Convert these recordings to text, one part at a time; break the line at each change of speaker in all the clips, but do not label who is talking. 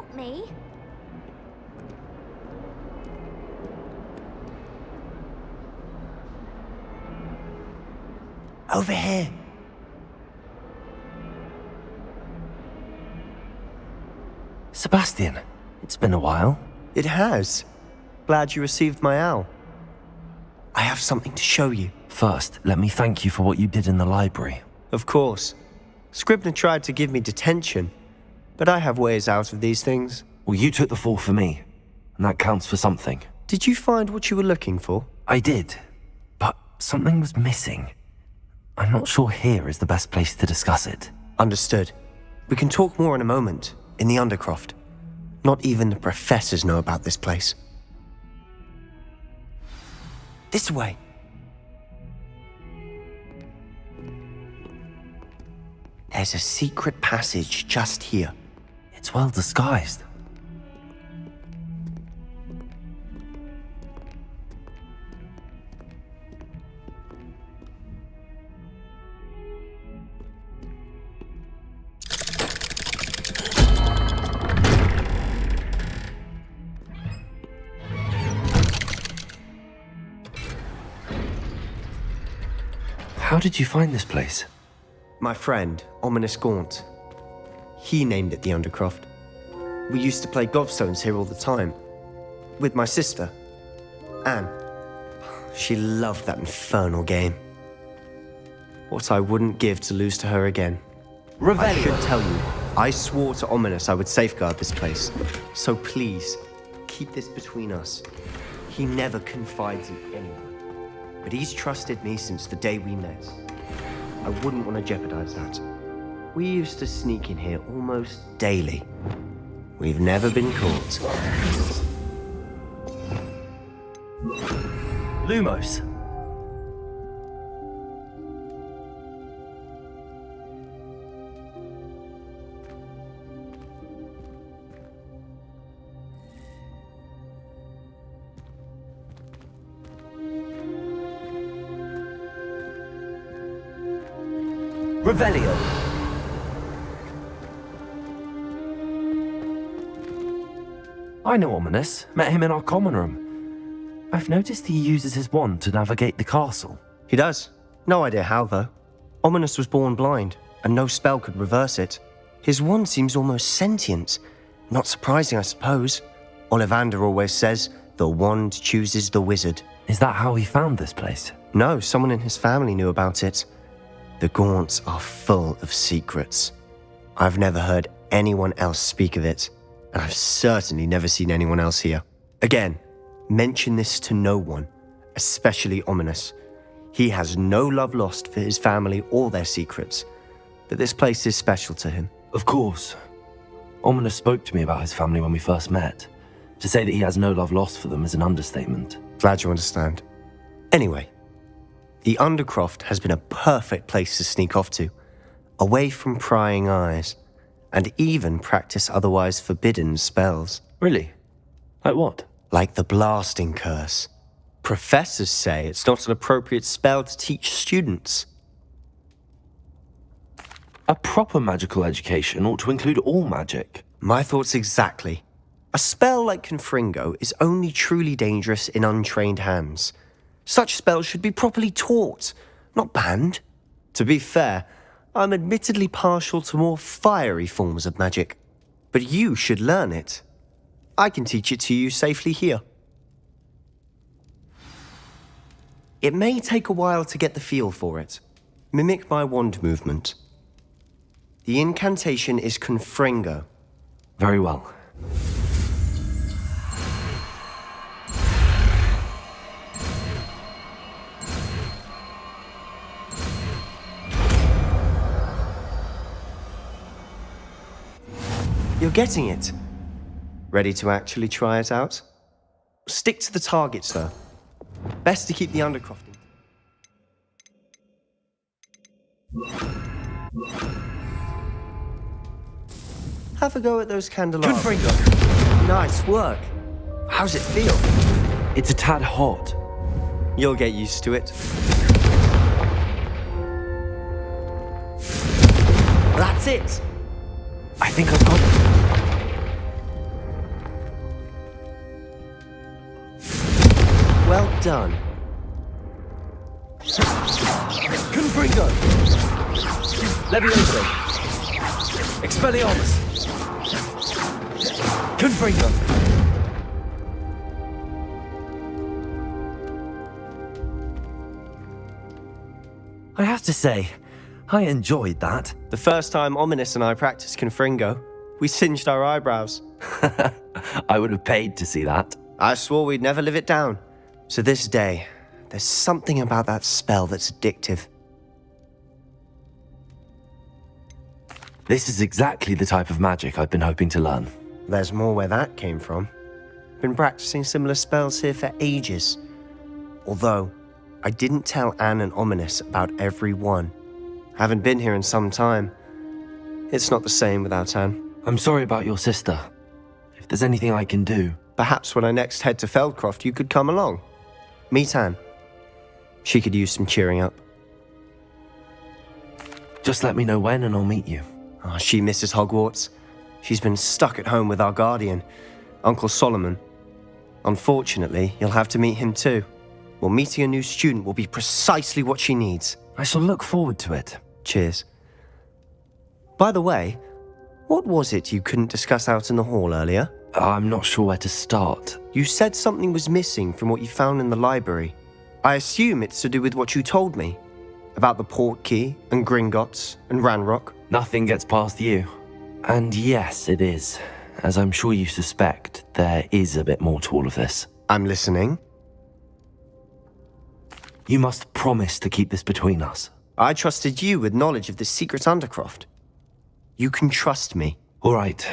help me?
Over here.
Sebastian, it's been a while.
It has. Glad you received my owl. I have something to show you.
First, let me thank you for what you did in the library.
Of course. Scribner tried to give me detention, but I have ways out of these things.
Well, you took the fall for me, and that counts for something.
Did you find what you were looking for?
I did, but something was missing. I'm not sure here is the best place to discuss it.
Understood. We can talk more in a moment, in the Undercroft. Not even the professors know about this place. This way. There's a secret passage just here.
It's well disguised. How did you find this place?
My friend, Ominous Gaunt. He named it the Undercroft. We used to play gobstones here all the time. With my sister, Anne. She loved that infernal game. What I wouldn't give to lose to her again. I should tell you, I swore to Ominous I would safeguard this place. So please, keep this between us. He never confides in anyone. But he's trusted me since the day we met. I wouldn't want to jeopardize that. We used to sneak in here almost daily. We've never been caught.
Lumos. Revelio. I know Ominous. Met him in our common room. I've noticed he uses his wand to navigate the castle.
He does. No idea how, though. Ominous was born blind, and no spell could reverse it. His wand seems almost sentient. Not surprising, I suppose. Ollivander always says, the wand chooses the wizard.
Is that how he found this place?
No, someone in his family knew about it. The Gaunts are full of secrets. I've never heard anyone else speak of it, and I've certainly never seen anyone else here. Again, mention this to no one, especially Ominous. He has no love lost for his family or their secrets, but this place is special to him.
Of course. Ominous spoke to me about his family when we first met. To say that he has no love lost for them is an understatement.
Glad you understand. Anyway, the Undercroft has been a perfect place to sneak off to, away from prying eyes, and even practice otherwise forbidden spells.
Really? Like what?
Like the blasting curse. Professors say it's not an appropriate spell to teach students.
A proper magical education ought to include all magic.
My thoughts exactly. A spell like Confringo is only truly dangerous in untrained hands. Such spells should be properly taught, not banned. To be fair, I'm admittedly partial to more fiery forms of magic, but you should learn it. I can teach it to you safely here. It may take a while to get the feel for it. Mimic my wand movement. The incantation is Confringo.
Very well.
You're getting it. Ready to actually try it out? Stick to the targets, though. Best to keep the undercrofting. Have a go at those candelabras.
Confringo.
Nice work. How's it feel?
It's a tad hot.
You'll get used to it. That's it.
I think I've got it.
done.
Confringo! Levioso! Expelliarmus! Confringo! I have to say, I enjoyed that.
The first time Ominous and I practiced Confringo, we singed our eyebrows.
I would have paid to see that.
I swore we'd never live it down. To this day, there's something about that spell that's addictive.
This is exactly the type of magic I've been hoping to learn.
There's more where that came from. Been practicing similar spells here for ages. Although, I didn't tell Anne and Ominous about every one. Haven't been here in some time. It's not the same without Anne.
I'm sorry about your sister. If there's anything I can do...
Perhaps when I next head to Feldcroft, you could come along. Meet Anne. She could use some cheering up.
Just let me know when and I'll meet you.
Oh, she misses Hogwarts. She's been stuck at home with our guardian, Uncle Solomon. Unfortunately, you'll have to meet him too. Well, meeting a new student will be precisely what she needs.
I shall look forward to it.
Cheers. By the way, what was it you couldn't discuss out in the hall earlier?
I'm not sure where to start.
You said something was missing from what you found in the library. I assume it's to do with what you told me about the Portkey and Gringotts and Ranrock.
Nothing gets past you. And yes, it is. As I'm sure you suspect, there is a bit more to all of this.
I'm listening.
You must promise to keep this between us.
I trusted you with knowledge of the secret Undercroft. You can trust me.
All right.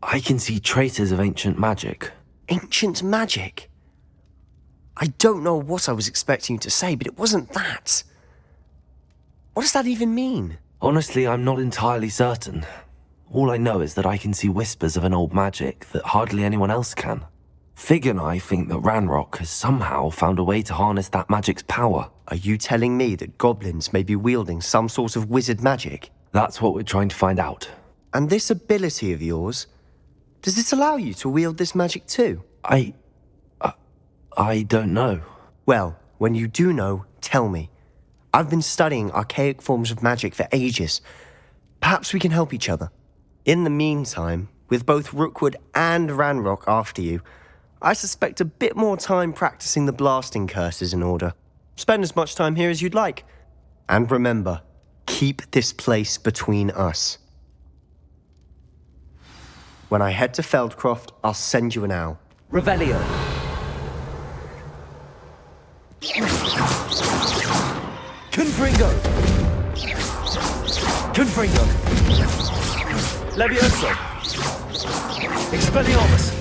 I can see traces of ancient magic.
Ancient magic? I don't know what I was expecting you to say, but it wasn't that. What does that even mean?
Honestly, I'm not entirely certain. All I know is that I can see whispers of an old magic that hardly anyone else can. Fig and I think that Ranrock has somehow found a way to harness that magic's power.
Are you telling me that goblins may be wielding some sort of wizard magic?
That's what we're trying to find out.
And this ability of yours, does it allow you to wield this magic too?
I don't know.
Well, when you do know, tell me. I've been studying archaic forms of magic for ages. Perhaps we can help each other. In the meantime, with both Rookwood and Ranrock after you, I suspect a bit more time practicing the blasting curse is in order. Spend as much time here as you'd like. And remember, keep this place between us. When I head to Feldcroft, I'll send you an owl.
Revelio. Confringo. Confringo. Levioso. Expelliarmus.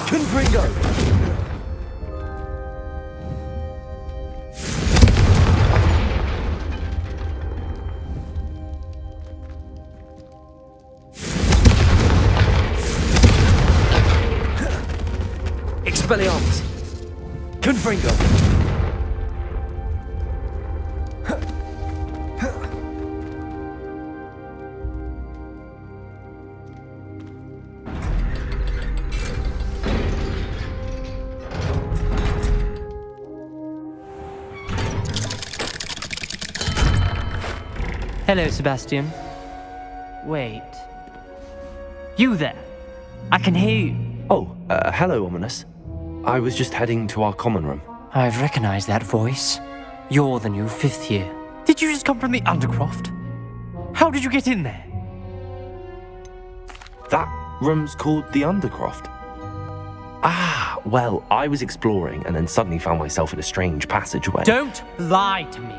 Confringo. Expelliarmus. Confringo.
Hello, Sebastian. Wait. You there? I can hear you.
Oh, hello, Ominous. I was just heading to our common room.
I've recognized that voice. You're the new 5th year. Did you just come from the Undercroft? How did you get in there?
That room's called the Undercroft. Ah, well, I was exploring and then suddenly found myself in a strange passageway.
Don't lie to me.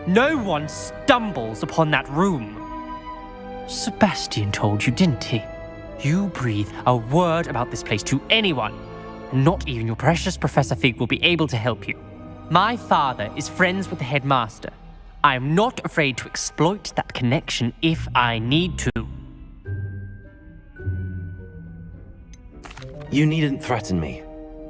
No one stumbles upon that room. Sebastian told you, didn't he? You breathe a word about this place to anyone, and not even your precious Professor Fig will be able to help you. My father is friends with the headmaster. I am not afraid to exploit that connection if I need to.
You needn't threaten me.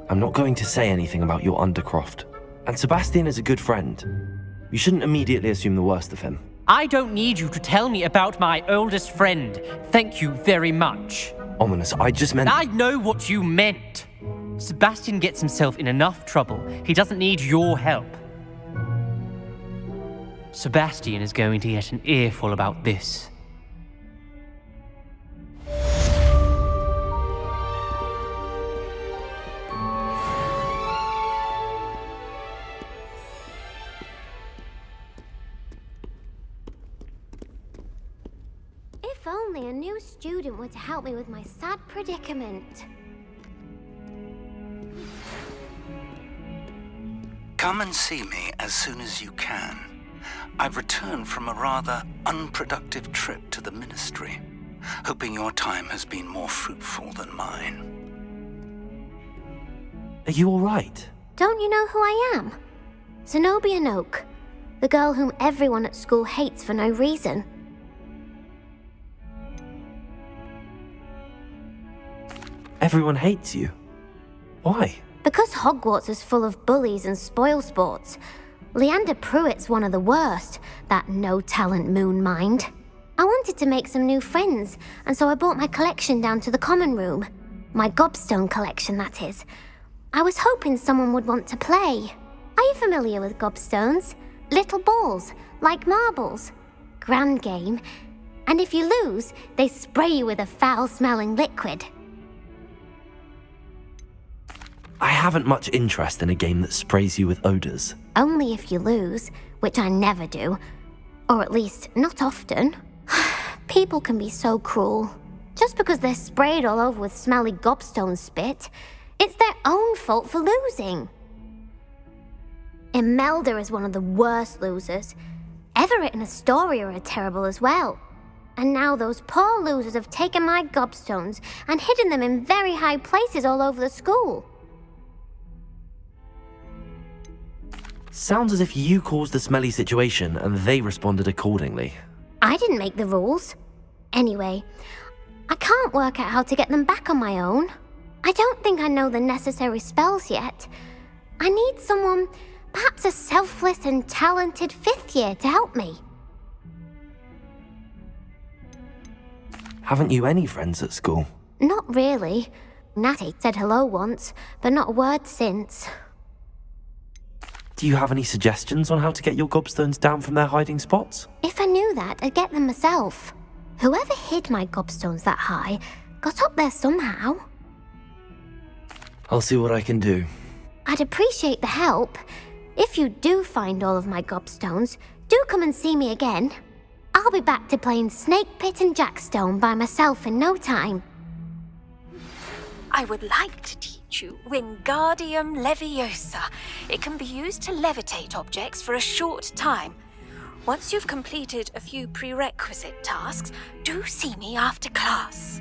I'm not going to say anything about your Undercroft. And Sebastian is a good friend. You shouldn't immediately assume the worst of him.
I don't need you to tell me about my oldest friend. Thank you very much.
Ominous, I just meant...
I know what you meant. Sebastian gets himself in enough trouble. He doesn't need your help. Sebastian is going to get an earful about this.
If only a new student were to help me with my sad predicament.
Come and see me as soon as you can. I've returned from a rather unproductive trip to the Ministry, hoping your time has been more fruitful than mine.
Are you alright?
Don't you know who I am? Zenobia Noak, the girl whom everyone at school hates for no reason.
Everyone hates you. Why?
Because Hogwarts is full of bullies and spoilsports. Leander Pruitt's one of the worst, that no-talent moon mind. I wanted to make some new friends, and so I brought my collection down to the common room. My gobstone collection, that is. I was hoping someone would want to play. Are you familiar with gobstones? Little balls, like marbles. Grand game. And if you lose, they spray you with a foul-smelling liquid.
I haven't much interest in a game that sprays you with odours.
Only if you lose, which I never do. Or at least, not often. People can be so cruel. Just because they're sprayed all over with smelly gobstone spit, it's their own fault for losing. Imelda is one of the worst losers. Everett and Astoria are terrible as well. And now those poor losers have taken my gobstones and hidden them in very high places all over the school.
Sounds as if you caused the smelly situation and they responded accordingly.
I didn't make the rules. Anyway, I can't work out how to get them back on my own. I don't think I know the necessary spells yet. I need someone, perhaps a selfless and talented fifth year to help me.
Haven't you any friends at school?
Not really. Natty said hello once, but not a word since.
Do you have any suggestions on how to get your gobstones down from their hiding spots?
If I knew that, I'd get them myself. Whoever hid my gobstones that high got up there somehow.
I'll see what I can do.
I'd appreciate the help. If you do find all of my gobstones, do come and see me again. I'll be back to playing Snake Pit and Jackstone by myself in no time.
I would like to teach you Wingardium Leviosa. It can be used to levitate objects for a short time. Once you've completed a few prerequisite tasks, do see me after class.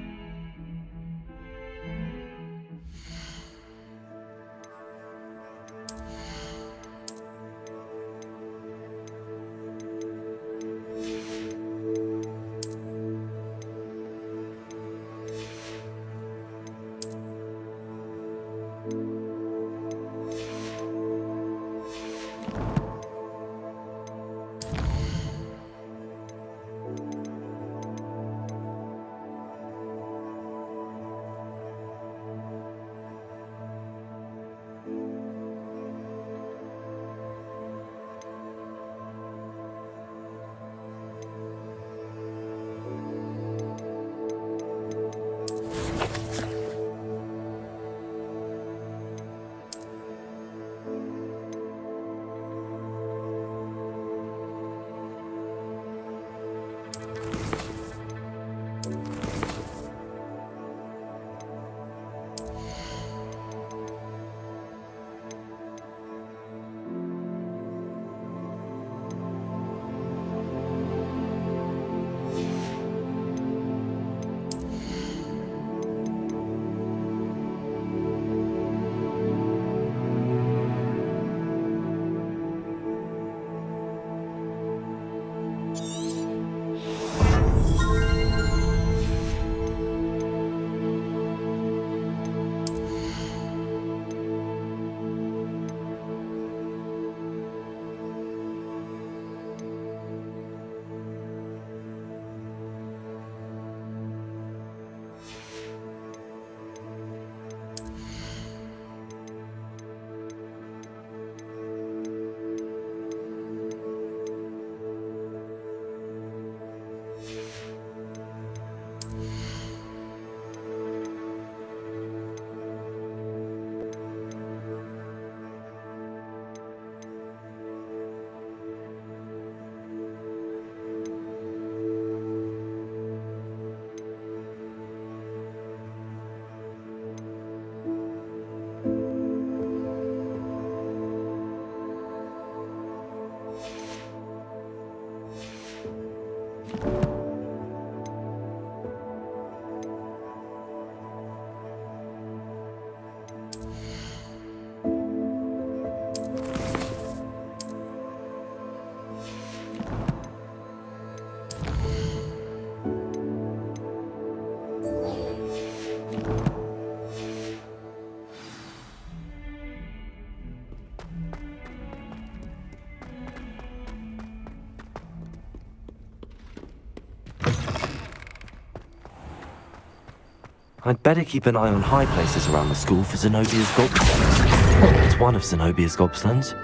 I'd better keep an eye on high places around the school for Zenobia's gobstones. It's one of Zenobia's gobstones.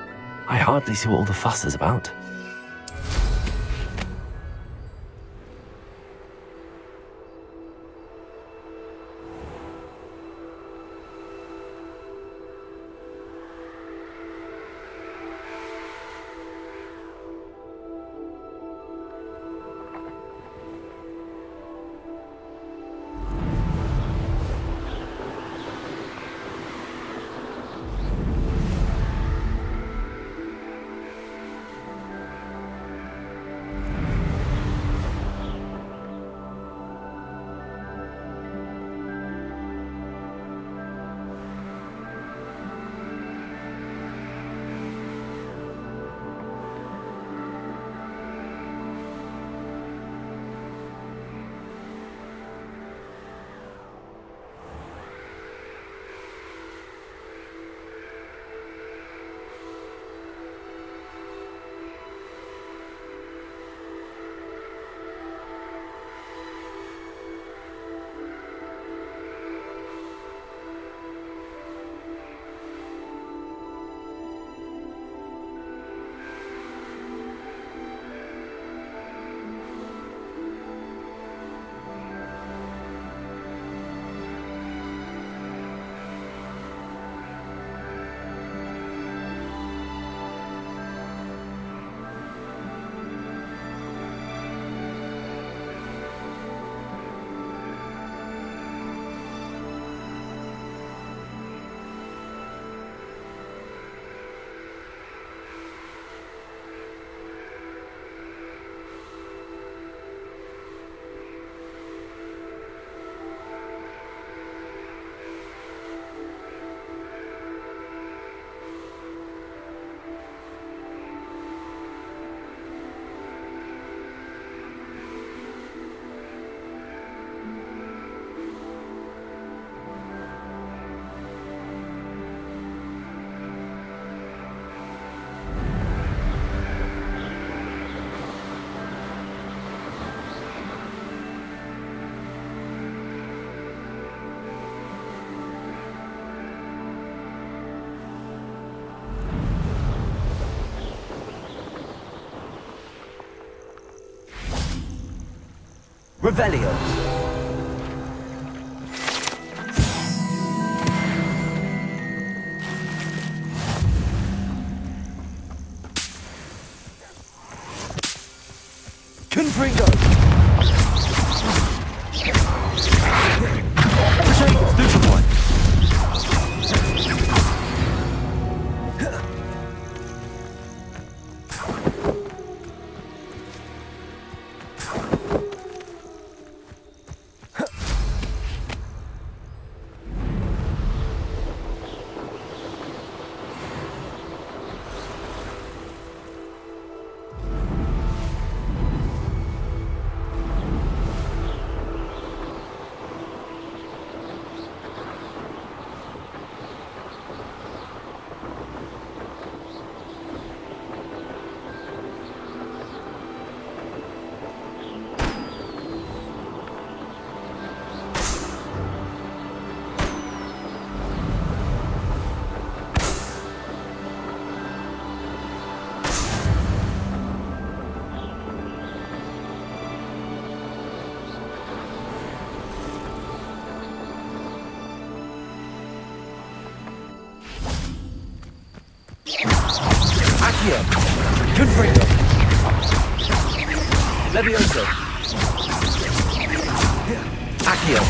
I hardly see what all the fuss is about.
Revelio. Confringo. Stupid one. Accio. Confringo. Levioso. Accio.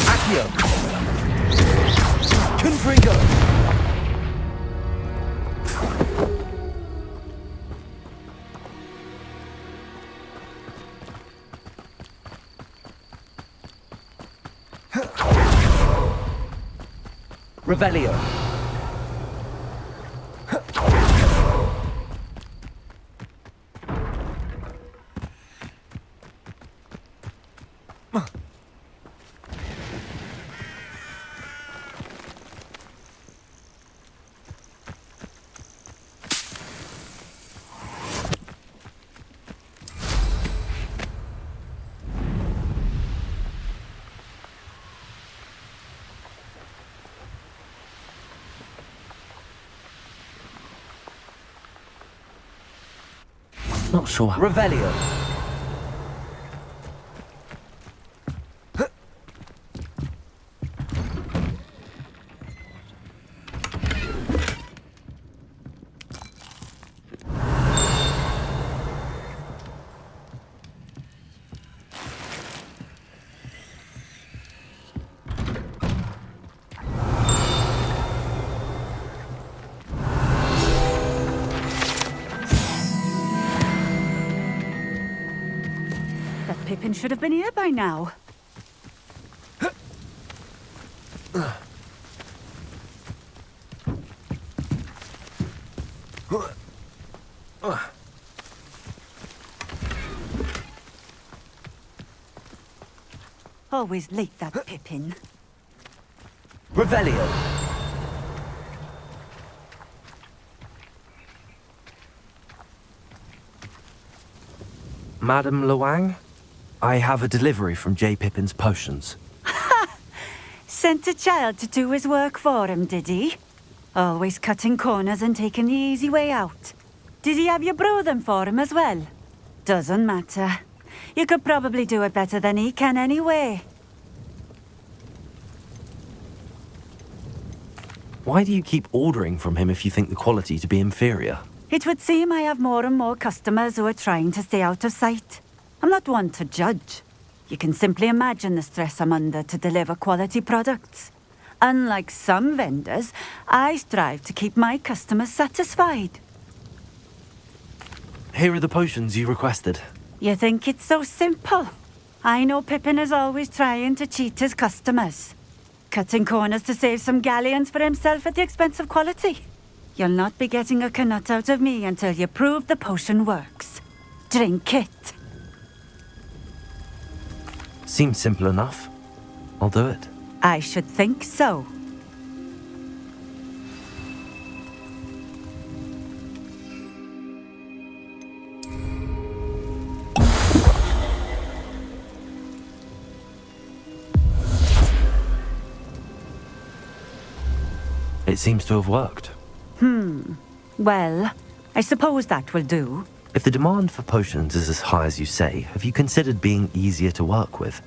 Accio. Confringo. Revelio.
Not sure how.
Revelio.
That Pippin should have been here by now. Always late, that Pippin.
Revelio.
Madam Luang, I have a delivery from J. Pippin's potions.
Sent a child to do his work for him, did he? Always cutting corners and taking the easy way out. Did he have you brew them for him as well? Doesn't matter. You could probably do it better than he can anyway.
Why do you keep ordering from him if you think the quality to be inferior?
It would seem I have more and more customers who are trying to stay out of sight. I'm not one to judge. You can simply imagine the stress I'm under to deliver quality products. Unlike some vendors, I strive to keep my customers satisfied.
Here are the potions you requested.
You think it's so simple? I know Pippin is always trying to cheat his customers. Cutting corners to save some galleons for himself at the expense of quality. You'll not be getting a canut out of me until you prove the potion works. Drink it.
Seems simple enough. I'll do it.
I should think so.
It seems to have worked.
Well, I suppose that will do.
If the demand for potions is as high as you say, have you considered being easier to work with?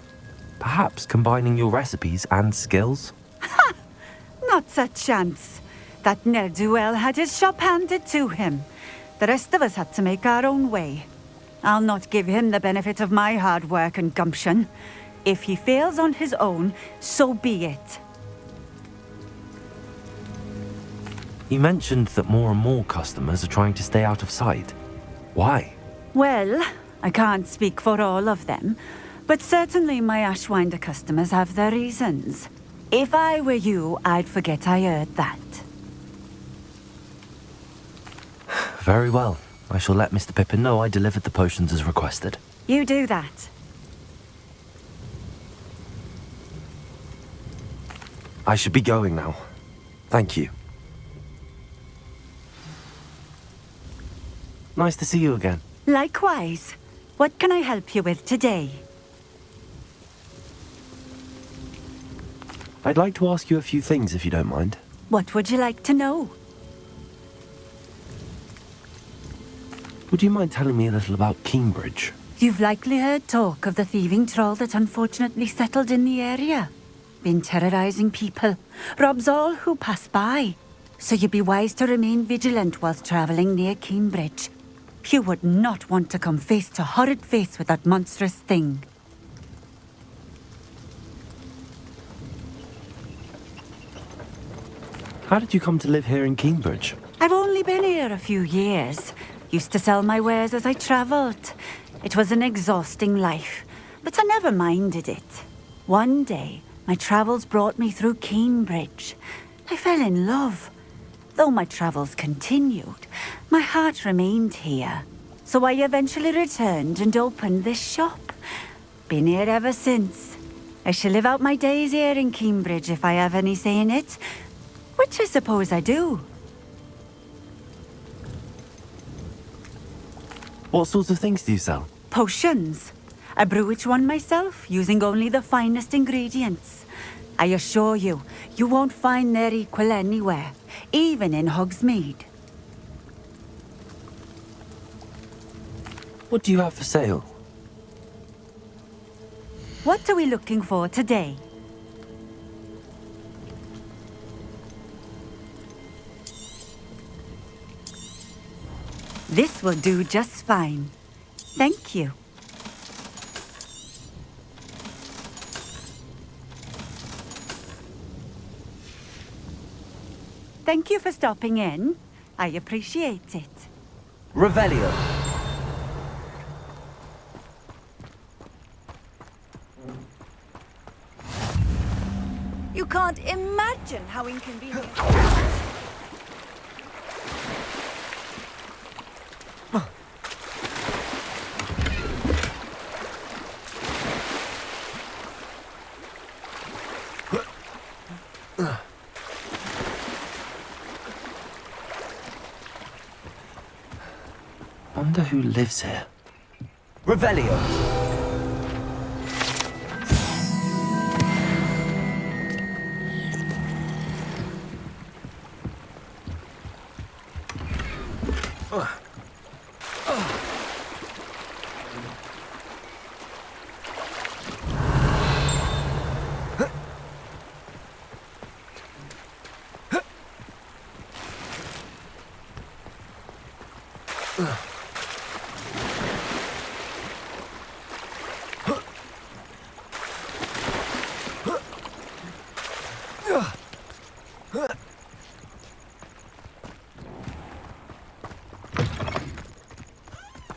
Perhaps combining your recipes and skills?
Not a chance. That ne'er-do-well had his shop handed to him. The rest of us had to make our own way. I'll not give him the benefit of my hard work and gumption. If he fails on his own, so be it.
You mentioned that more and more customers are trying to stay out of sight. Why?
Well, I can't speak for all of them, but certainly my Ashwinder customers have their reasons. If I were you, I'd forget I heard that.
Very well. I shall let Mr. Pippin know I delivered the potions as requested.
You do that.
I should be going now. Thank you. Nice to see you again.
Likewise. What can I help you with today?
I'd like to ask you a few things if you don't mind.
What would you like to know?
Would you mind telling me a little about Cambridge?
You've likely heard talk of the thieving troll that unfortunately settled in the area. Been terrorizing people, robs all who pass by. So you'd be wise to remain vigilant whilst traveling near Cambridge. You would not want to come face to horrid face with that monstrous thing.
How did you come to live here in Cambridge?
I've only been here a few years. Used to sell my wares as I travelled. It was an exhausting life, but I never minded it. One day, my travels brought me through Cambridge. I fell in love. Though my travels continued, my heart remained here. So I eventually returned and opened this shop. Been here ever since. I shall live out my days here in Cambridge if I have any say in it, which I suppose I do.
What sorts of things do you sell?
Potions. I brew each one myself, using only the finest ingredients. I assure you, you won't find their equal anywhere, even in Hogsmeade.
What do you have for sale?
What are we looking for today? This will do just fine. Thank you. Thank you for stopping in. I appreciate it.
Revelio.
You can't imagine how inconvenient.
Wonder who lives here.
Revelio.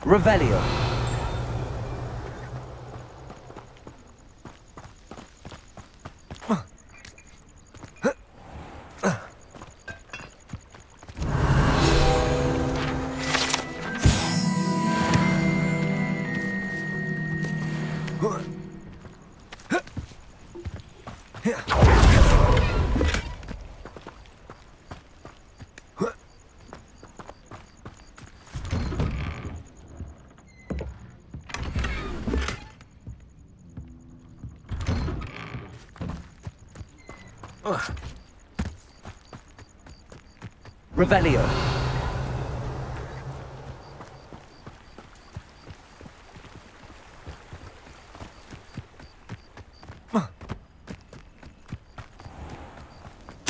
Revelio. Revelio.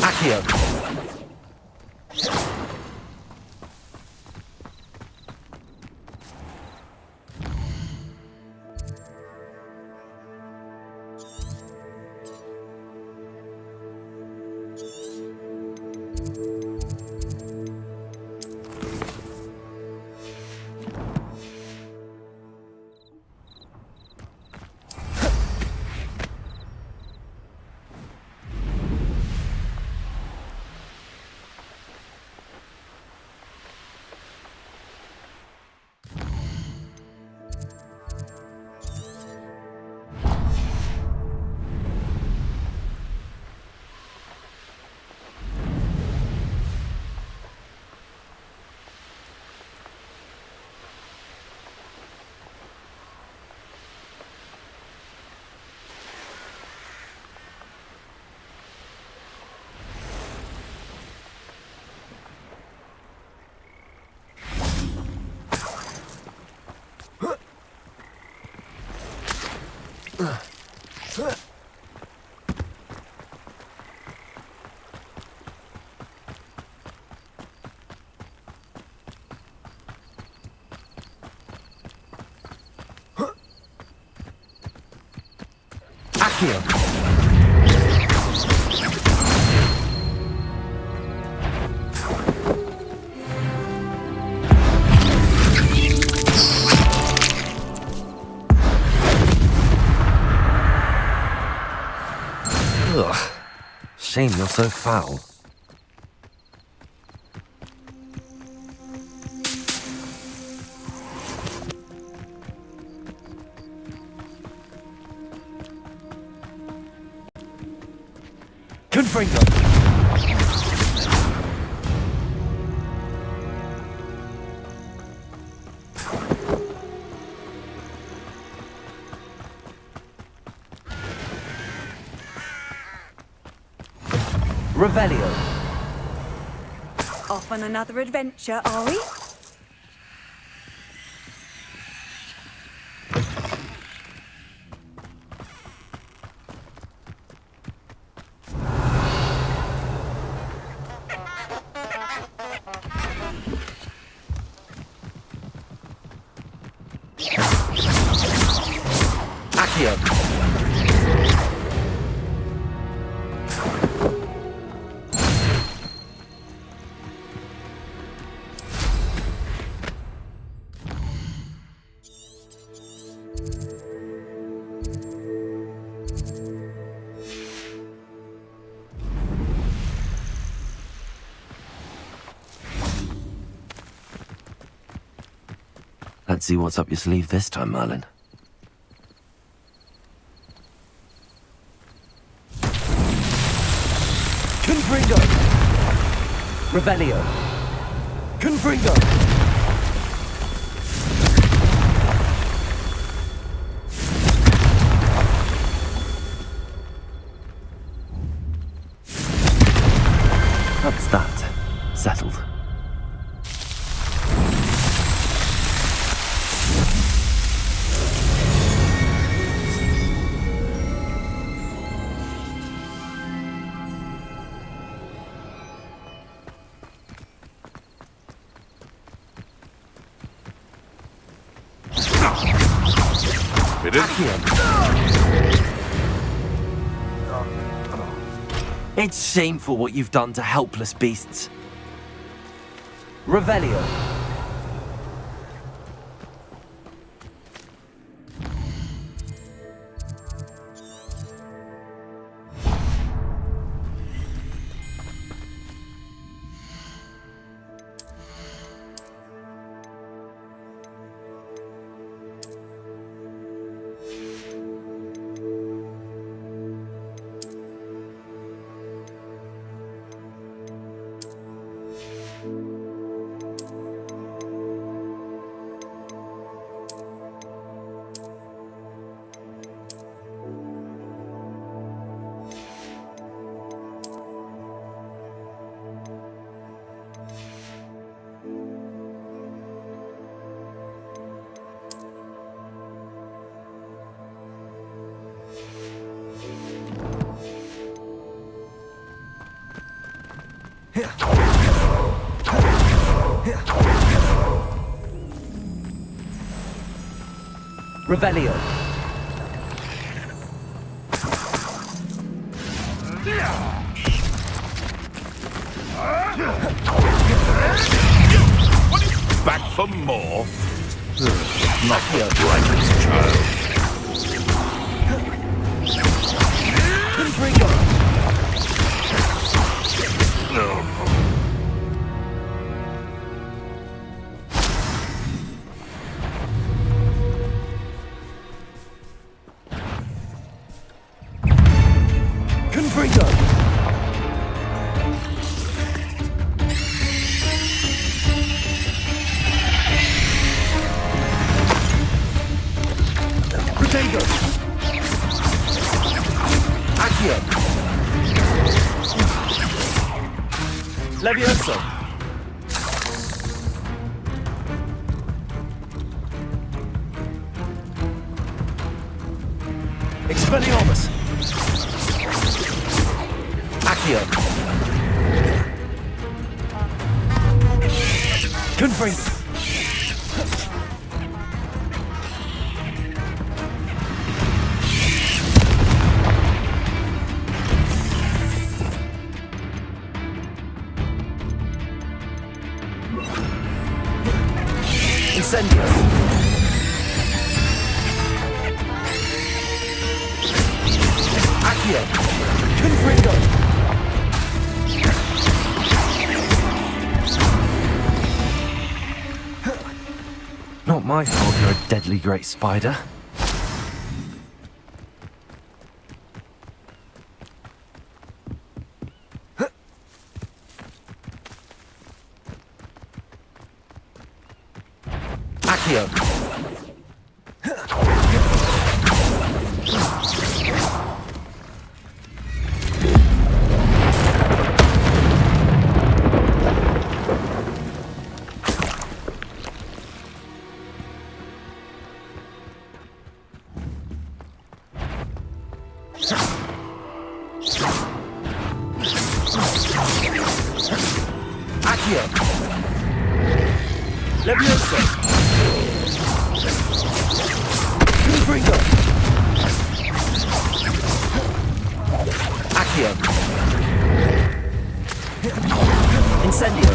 Accio. Accio.
Ugh. Shame you're so foul.
Confringo. Revelio.
Off on another adventure, are we?
Accio.
Let's see what's up your sleeve this time, Merlin.
Confringo. Revelio. Confringo.
That's that. Settled. It's shameful what you've done to helpless beasts.
Revelio. Revelio.
Back for more? Not the brightest child.
Confringo.
No.
Confringo. Protego. Accio. Levioso. Expelliarmus. Accio. Confringo. Incendio. Accio. Confringo.
Not my fault you're a deadly great spider.
Accio. Accio. Levioso. Confringo. Accio. Incendio.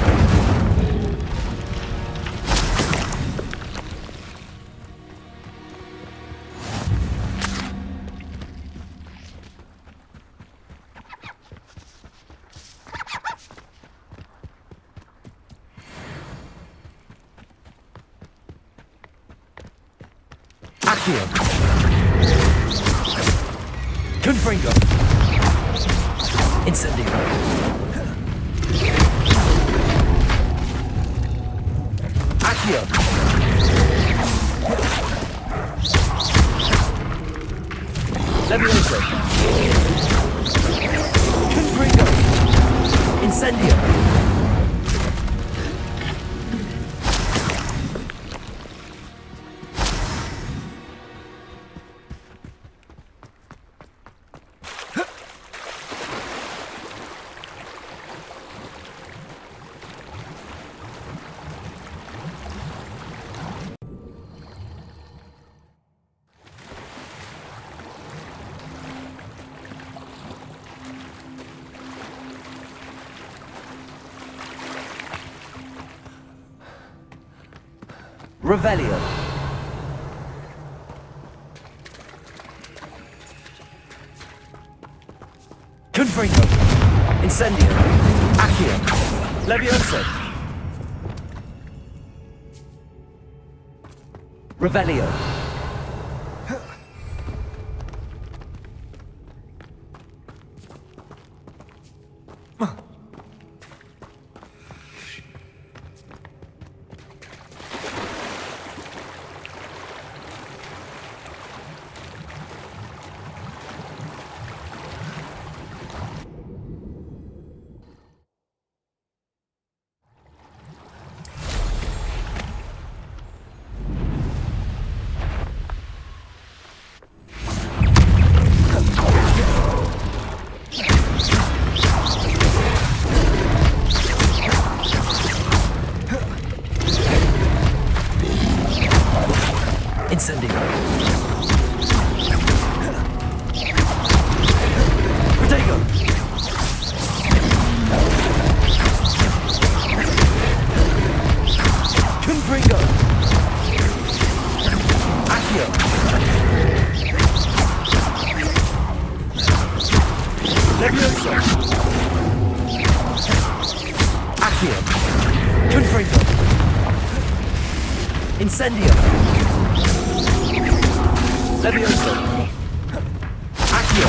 Accio. Confringo. Incendio. Accio. Levioso. Confringo. Incendio. Revelio. Confringo. Incendio. Accio. Levioso. Revelio. Incendio. Protego. Confringo. Accio. Levioso. Accio. Confringo. Incendio. Levioso. Accio.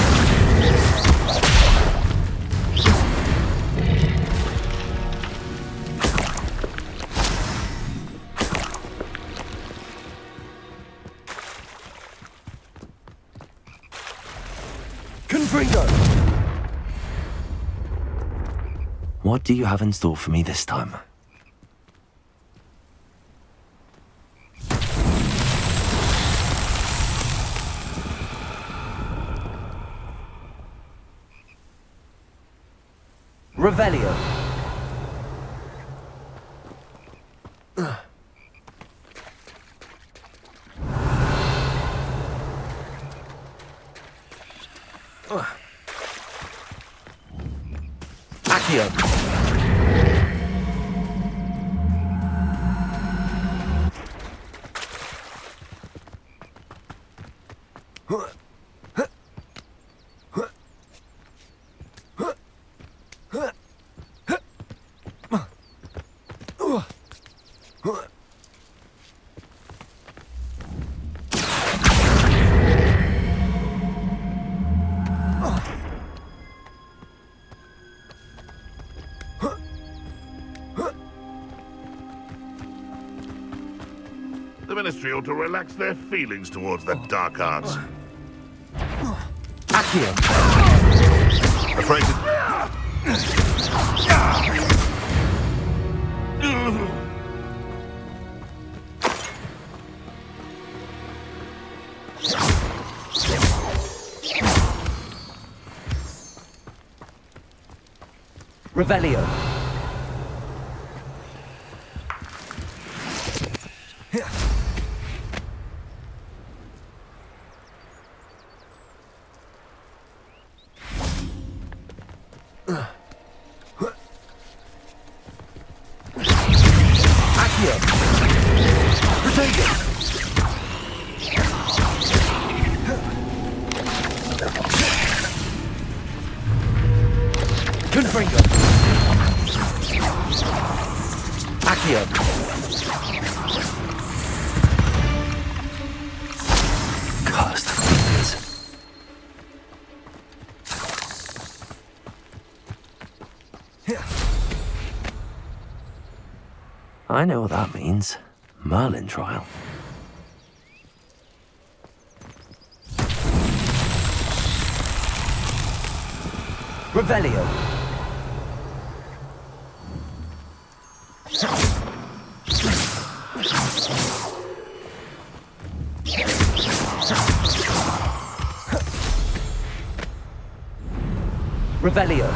Confringo.
What do you have in store for me this time?
Revelio. Accio.
The Ministry ought to relax their feelings towards that dark arts.
Accio.
Afraid to...
Revelio. Take it! Confringo! Accio!
Cursed fingers. I know what that means. Merlin trial.
Revelio! Revelio!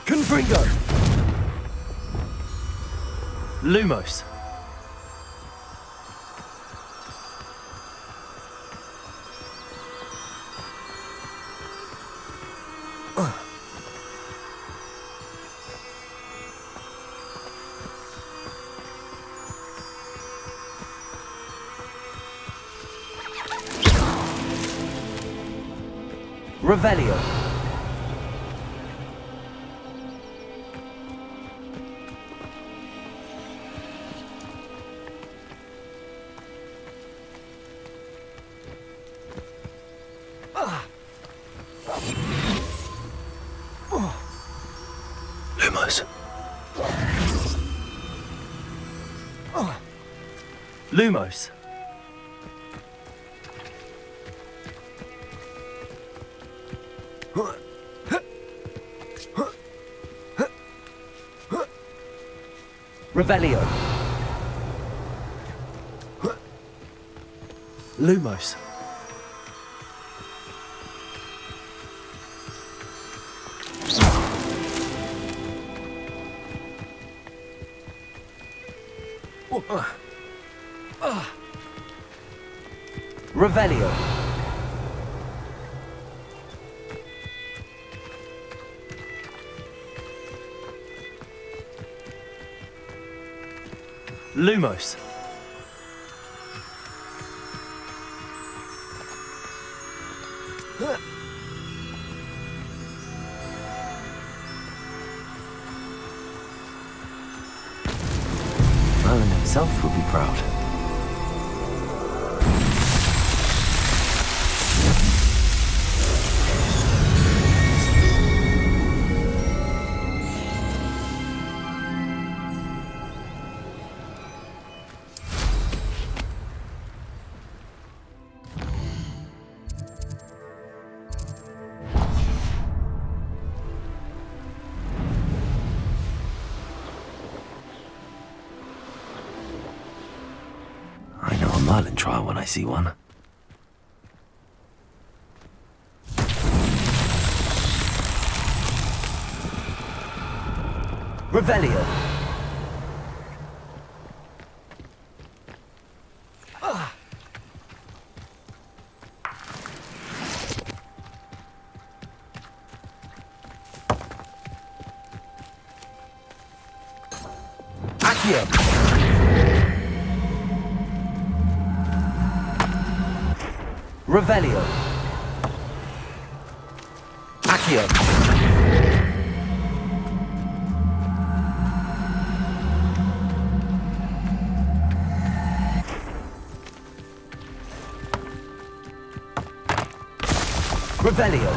Confringo!
Lumos.
Revelio!
Lumos.
Lumos.
Revelio!
Lumos.
Revelio!
Lumos.
Merlin himself would be proud. I know a Merlin trial when I see one.
Revelio! Accio! Revelio! Accio! Revelio!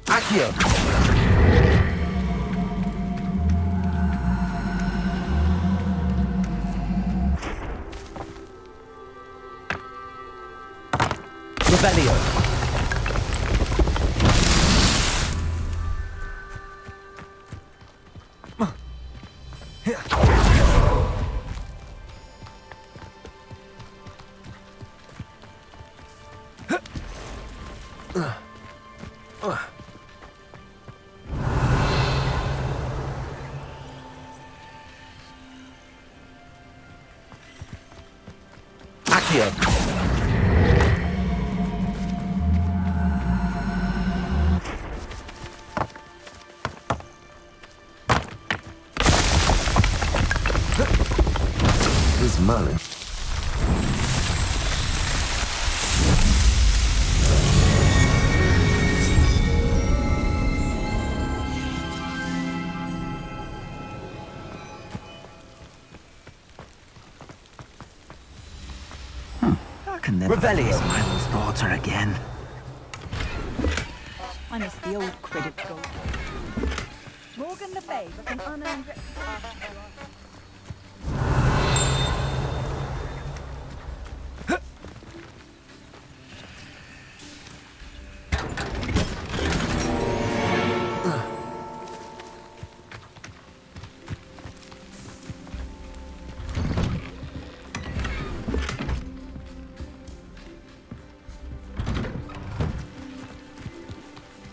Accio! Revelio! Accio.
His man.
I can never
Revelio.
face Milo's daughter again.
I miss the old credit gold. Morgan Le Fay with an unearned reputation.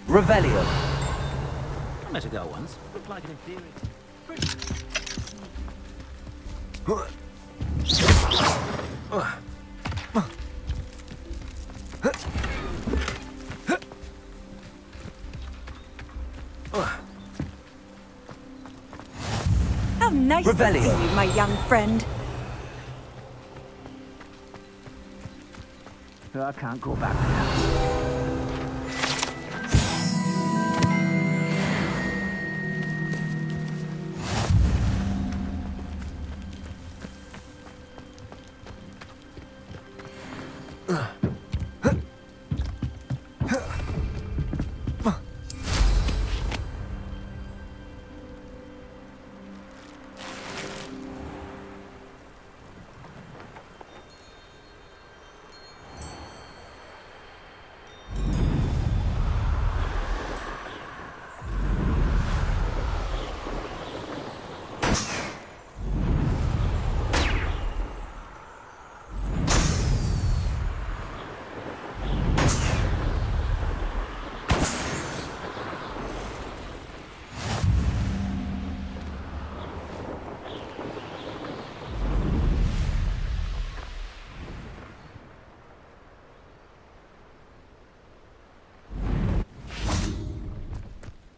Revelio.
I met a girl once. Looked like an inferior.
How nice to
Revelio.
see you, my young friend.
I can't go back now.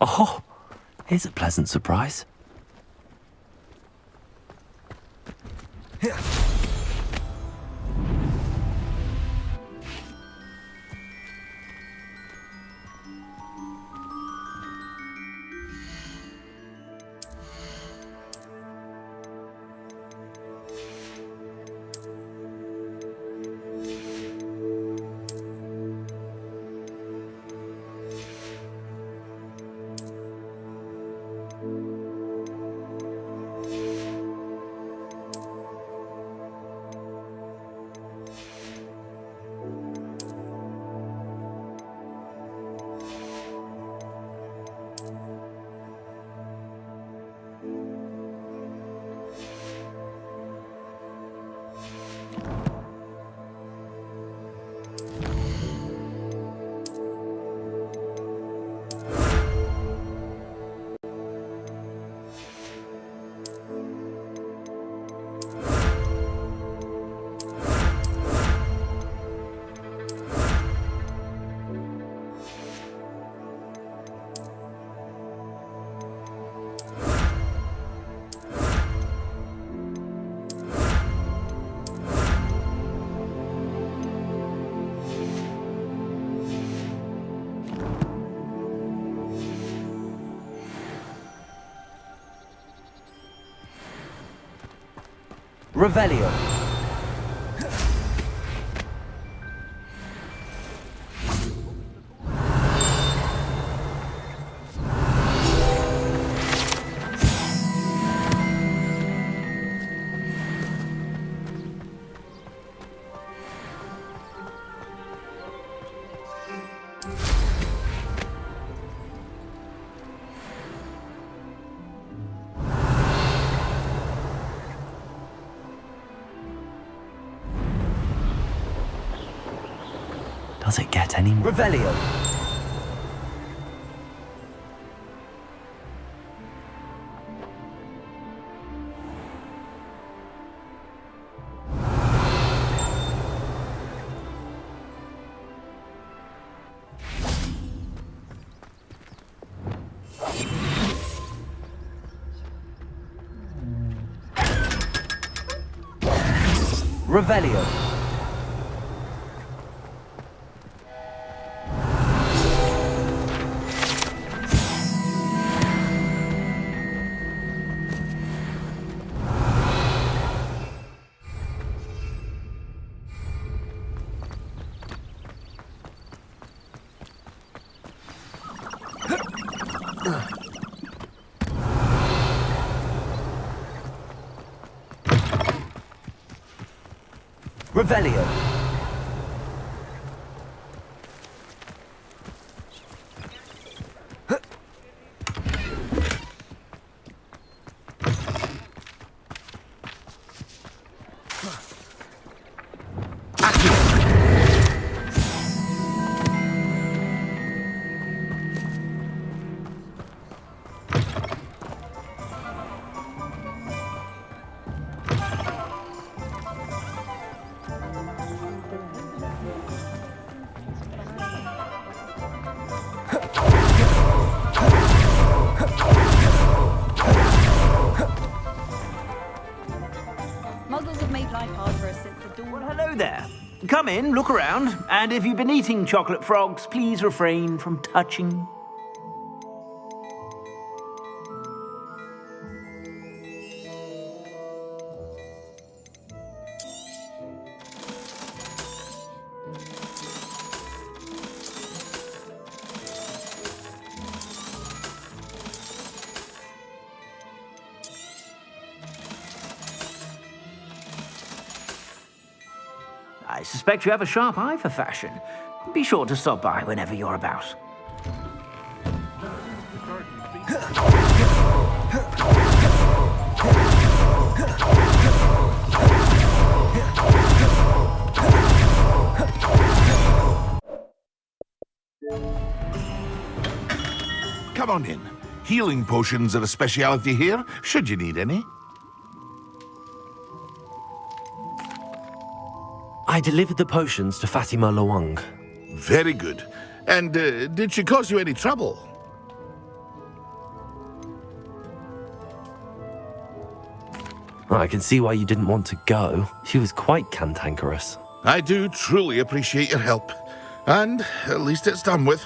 Oh, here's a pleasant surprise.
Revelio.
Does it get any more?
Revelio. Revelio. Revelio.
Muggles have made life hard for us since the dawn.
Well, hello there. Come in, look around, and if you've been eating chocolate frogs, please refrain from touching. I suspect you have a sharp eye for fashion. Be sure to stop by whenever you're about.
Come on in. Healing potions are a speciality here, should you need any.
I delivered the potions to Fatima Lawang.
Very good. And did she cause you any trouble?
I can see why you didn't want to go. She was quite cantankerous.
I do truly appreciate your help. And at least it's done with.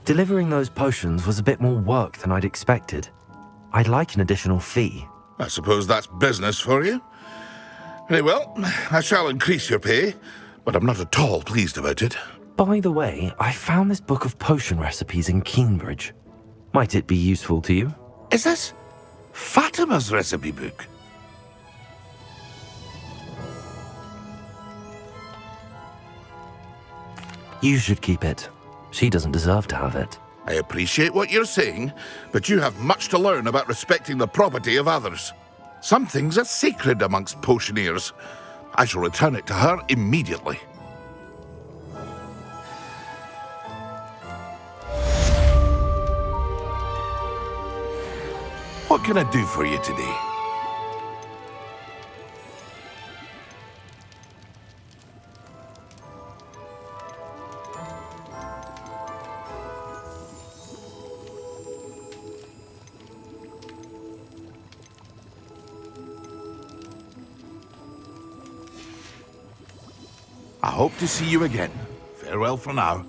Delivering those potions was a bit more work than I'd expected. I'd like an additional fee.
I suppose that's business for you. Very well, I shall increase your pay, but I'm not at all pleased about it.
By the way, I found this book of potion recipes in Cambridge. Might it be useful to you?
Is this Fatima's recipe book?
You should keep it. She doesn't deserve to have it.
I appreciate what you're saying, but you have much to learn about respecting the property of others. Some things are sacred amongst potioneers. I shall return it to her immediately. What can I do for you today? I hope to see you again. Farewell for now.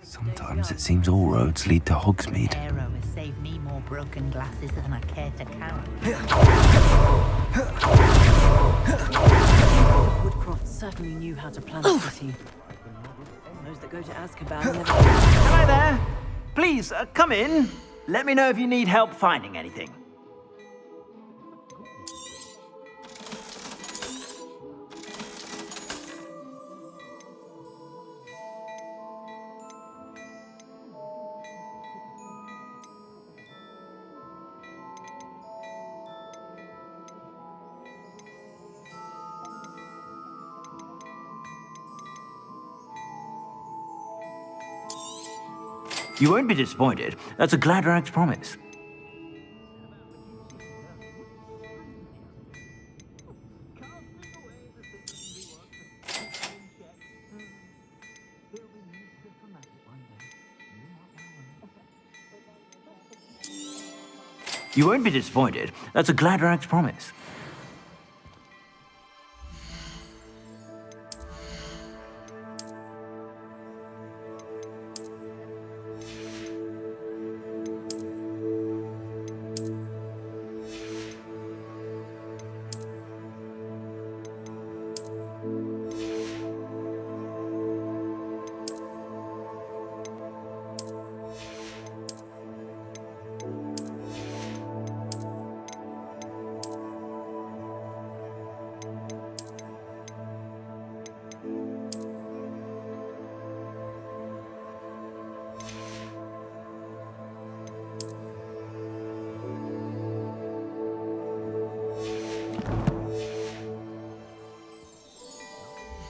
Sometimes it seems all roads lead to Hogsmeade.
Arrow has saved me more broken glasses than I care to count.
Woodcroft certainly knew how to plan a city. Those that go to Azkaban never...
Hello there. Please, come in. Let me know if you need help finding anything. You won't be disappointed. That's a Gladrag's promise. You won't be disappointed. That's a Gladrag's promise.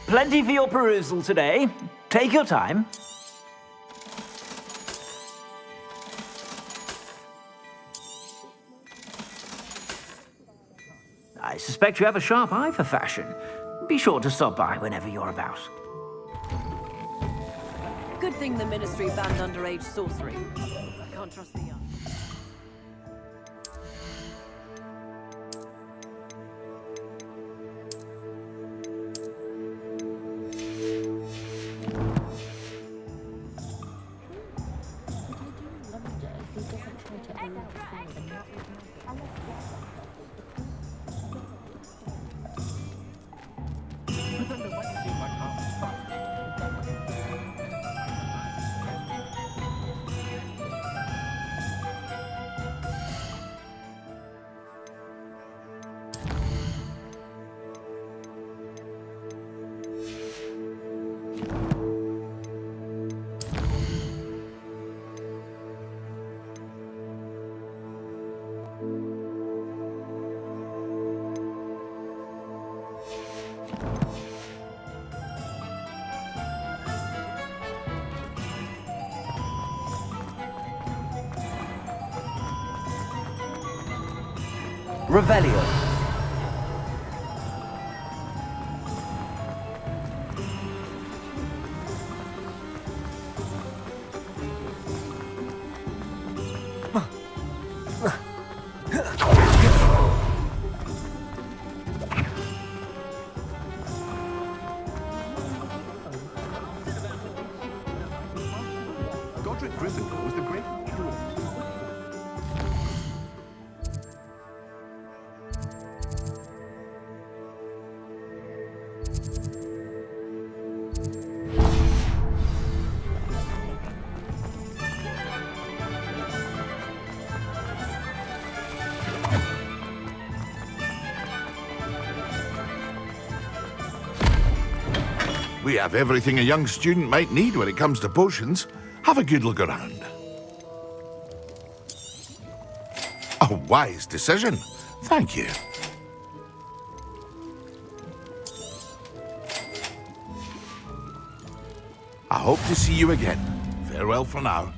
Plenty for your perusal today. Take your time. I suspect you have a sharp eye for fashion. Be sure to stop by whenever you're about.
Good thing the Ministry banned underage sorcery. I can't trust the young.
Revelio.
Godric Gryffindor was the great curate. We have everything a young student might need when it comes to potions. Have a good look around. A wise decision. Thank you. I hope to see you again. Farewell for now.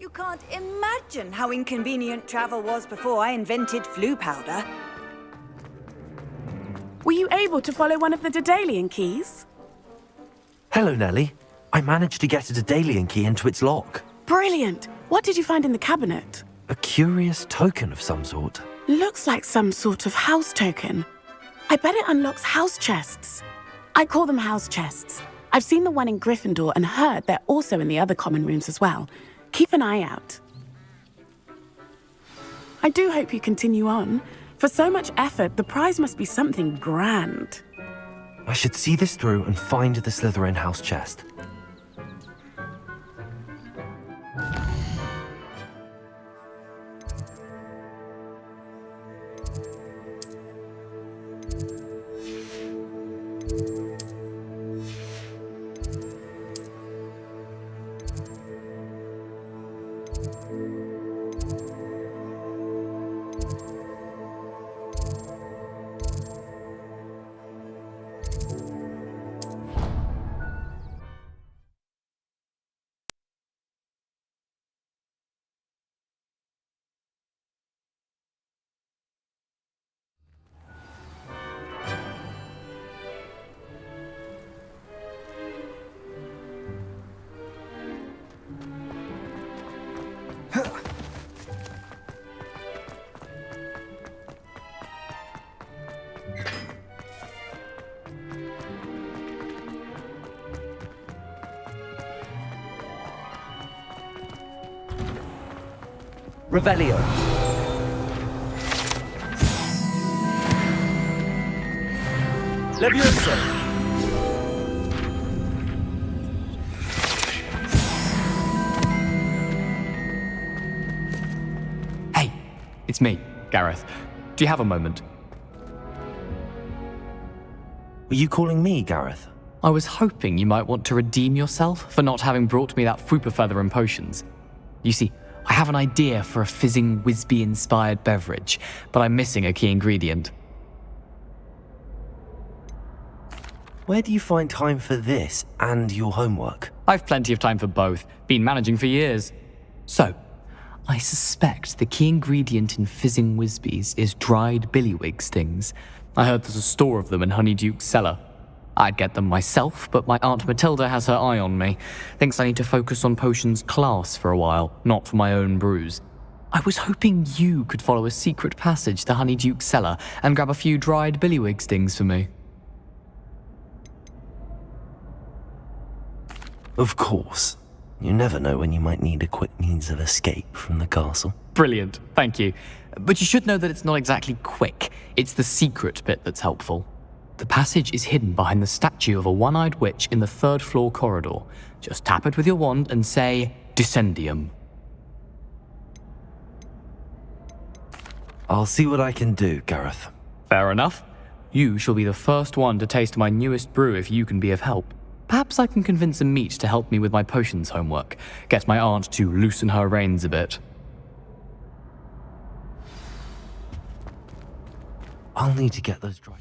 You can't imagine how inconvenient travel was before I invented flu powder.
Were you able to follow one of the Daedalian keys?
Hello, Nellie. I managed to get a Daedalian key into its lock.
Brilliant! What did you find in the cabinet?
A curious token of some sort.
Looks like some sort of house token. I bet it unlocks house chests. I call them house chests. I've seen the one in Gryffindor and heard they're also in the other common rooms as well. Keep an eye out. I do hope you continue on. For so much effort, the prize must be something grand.
I should see this through and find the Slytherin house chest.
Revelio.
Leviosa.
Hey, it's me, Gareth. Do you have a moment?
Were you calling me, Gareth?
I was hoping you might want to redeem yourself for not having brought me that Fwooper Feather and potions. You see, I have an idea for a fizzing Whizbee-inspired beverage, but I'm missing a key ingredient.
Where do you find time for this and your homework?
I've plenty of time for both. Been managing for years. So, I suspect the key ingredient in fizzing Whizbees is dried billywig stings. I heard there's a store of them in Honeyduke's cellar. I'd get them myself, but my Aunt Matilda has her eye on me. Thinks I need to focus on potions class for a while, not for my own brews. I was hoping you could follow a secret passage to Honeyduke's cellar and grab a few dried billywig stings for me.
Of course. You never know when you might need a quick means of escape from the castle.
Brilliant, thank you. But you should know that it's not exactly quick. It's the secret bit that's helpful. The passage is hidden behind the statue of a one-eyed witch in the third-floor corridor. Just tap it with your wand and say, Descendium.
I'll see what I can do, Gareth.
Fair enough. You shall be the first one to taste my newest brew if you can be of help. Perhaps I can convince a meat to help me with my potions homework. Get my aunt to loosen her reins a bit.
I'll need to get those dry.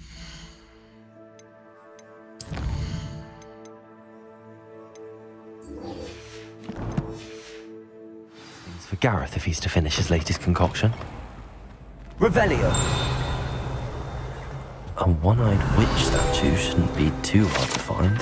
Things for Gareth if he's to finish his latest concoction.
Revelio.
A one-eyed witch statue shouldn't be too hard to find.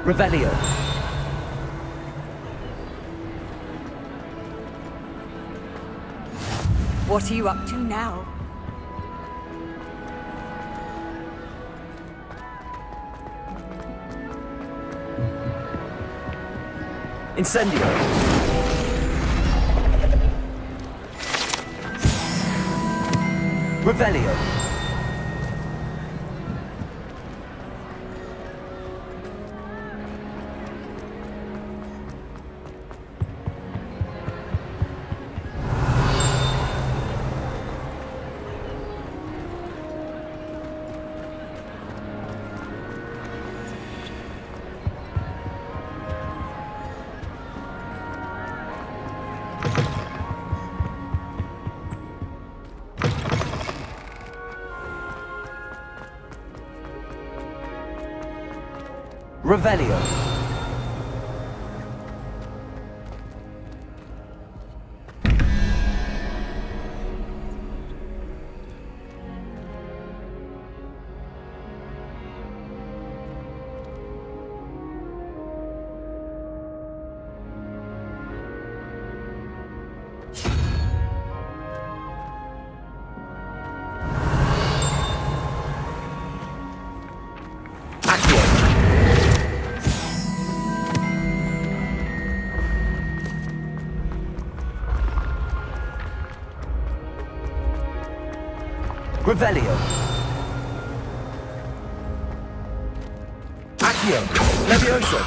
Revelio.
What are you up to now?
Incendio. Revelio. Revelio. Revelio. Accio. Levioso.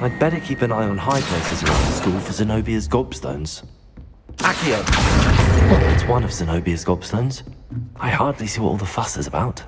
I'd better keep an eye on high places around the school for Zenobia's gobstones.
Accio.
It's one of Zenobia's gobstones. I hardly see what all the fuss is about.